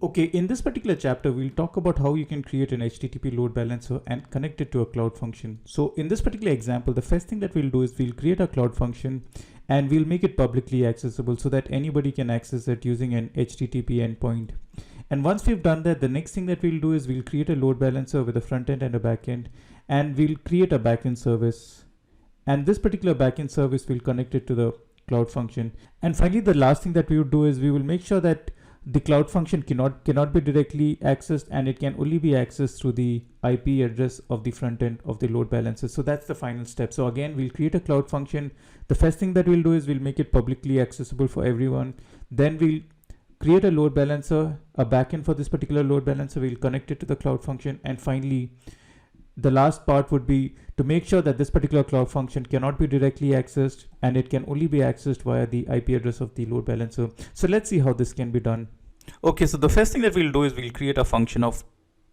Okay, in this particular chapter, we'll talk about how you can create an HTTP load balancer and connect it to a cloud function. So in this particular example, the first thing that we'll do is we'll create a cloud function and we'll make it publicly accessible so that anybody can access it using an HTTP endpoint. And once we've done that, the next thing that we'll do is we'll create a load balancer with a front end and a back end, and we'll create a backend service. And this particular backend service will connect it to the cloud function. And finally, the last thing that we would do is we will make sure that the cloud function cannot be directly accessed, and it can only be accessed through the IP address of the front end of the load balancer. So that's the final step. So again, we'll create a cloud function. The first thing that we'll do is we'll make it publicly accessible for everyone. Then we'll create a load balancer, a backend for this particular load balancer. We'll connect it to the cloud function. And finally, the last part would be to make sure that this particular cloud function cannot be directly accessed, and it can only be accessed via the IP address of the load balancer. So let's see how this can be done. Okay, so the first thing that we'll do is we'll create a function.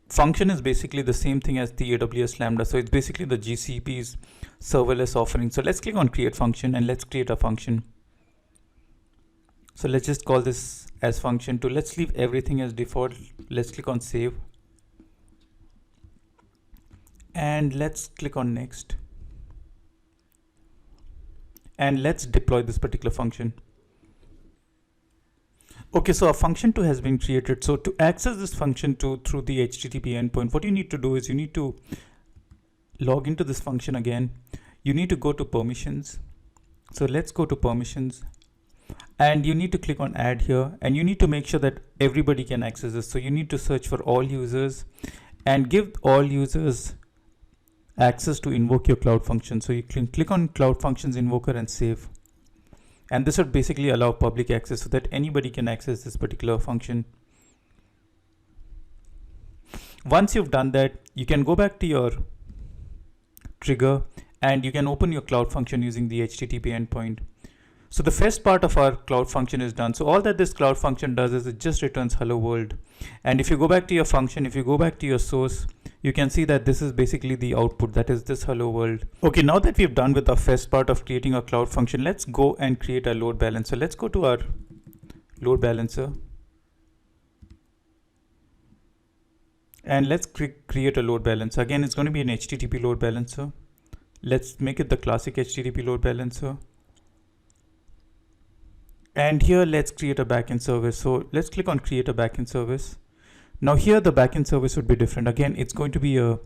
Function is basically the same thing as the AWS Lambda. So it's basically the GCP's serverless offering. So let's click on create function and let's create a function. So let's just call this as function2. Let's leave everything as default. Let's click on save. And let's click on next. And let's deploy this particular function. Okay, so a function2 has been created. So to access this function2 through the HTTP endpoint, what you need to do is you need to log into this function again. You need to go to permissions. So let's go to permissions. And you need to click on add here. And you need to make sure that everybody can access this. So you need to search for all users and give all users access to invoke your cloud function. So you can click on cloud functions invoker and save. And this would basically allow public access so that anybody can access this particular function. Once you've done that, you can go back to your trigger and you can open your cloud function using the HTTP endpoint. So the first part of our cloud function is done. So all that this cloud function does is it just returns hello world. And if you go back to your function, if you go back to your source, you can see that this is basically the output, that is this hello world. Okay, now that we've done with the first part of creating a cloud function, let's go and create a load balancer. Let's go to our load balancer. And let's create a load balancer. Again, it's going to be an HTTP load balancer. Let's make it the classic HTTP load balancer. And here let's create a backend service. So let's click on create a backend service. Now here the backend service would be different. Again, it's going to be a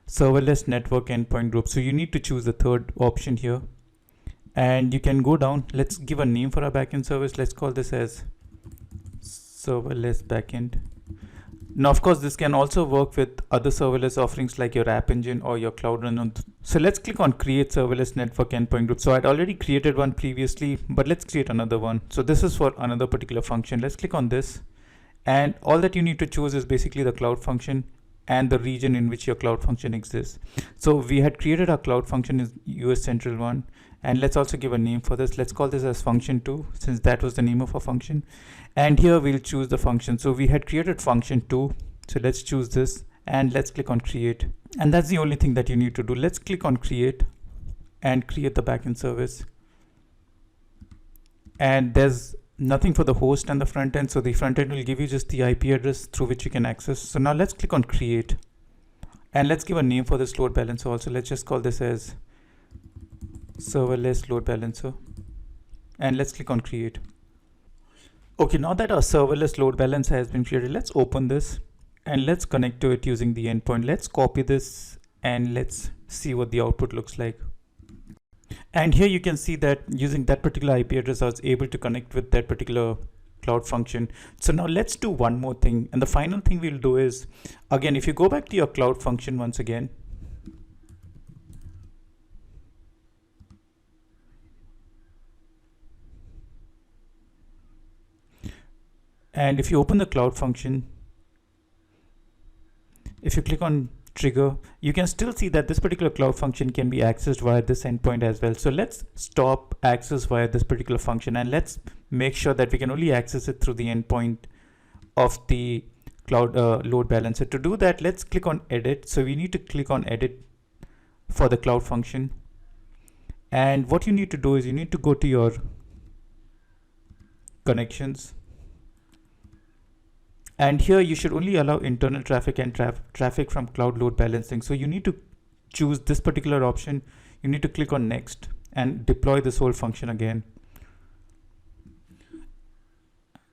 serverless network endpoint group. So you need to choose the third option here. And you can go down. Let's give a name for our backend service. Let's call this as serverless backend. Now, of course, this can also work with other serverless offerings like your app engine or your cloud run. So let's click on create serverless network endpoint group. So I'd already created one previously, but let's create another one. So this is for another particular function. Let's click on this. And all that you need to choose is basically the cloud function and the region in which your cloud function exists. So we had created our cloud function is US Central 1. And let's also give a name for this. Let's call this as function2, since that was the name of our function. And here we'll choose the function. So we had created function2. So let's choose this and let's click on create. And that's the only thing that you need to do. Let's click on create and create the backend service. And there's nothing for the host and the front end. So the front end will give you just the IP address through which you can access. So now let's click on create and let's give a name for this load balancer also. Let's just call this as serverless load balancer. And let's click on create. Okay, now that our serverless load balancer has been created, let's open this and let's connect to it using the endpoint. Let's copy this and let's see what the output looks like. And here you can see that using that particular IP address, I was able to connect with that particular cloud function. So now let's do one more thing. And the final thing we'll do is, again, if you go back to your cloud function once again, and if you open the cloud function, if you click on trigger, you can still see that this particular cloud function can be accessed via this endpoint as well. So let's stop access via this particular function and let's make sure that we can only access it through the endpoint of the cloud load balancer. To do that, let's click on edit. So we need to click on edit for the cloud function. And what you need to do is you need to go to your connections And here you should only allow internal traffic and traffic from cloud load balancing. So you need to choose this particular option. You need to click on next and deploy this whole function again.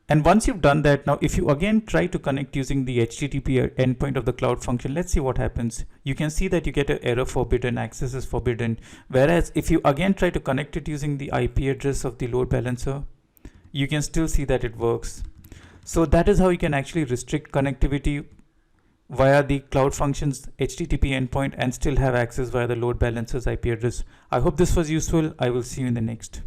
And once you've done that, now if you again try to connect using the HTTP endpoint of the cloud function, let's see what happens. You can see that you get an error forbidden, access is forbidden. Whereas if you again try to connect it using the IP address of the load balancer, you can still see that it works. So that is how you can actually restrict connectivity via the cloud functions HTTP endpoint and still have access via the load balancer's IP address. I hope this was useful. I will see you in the next.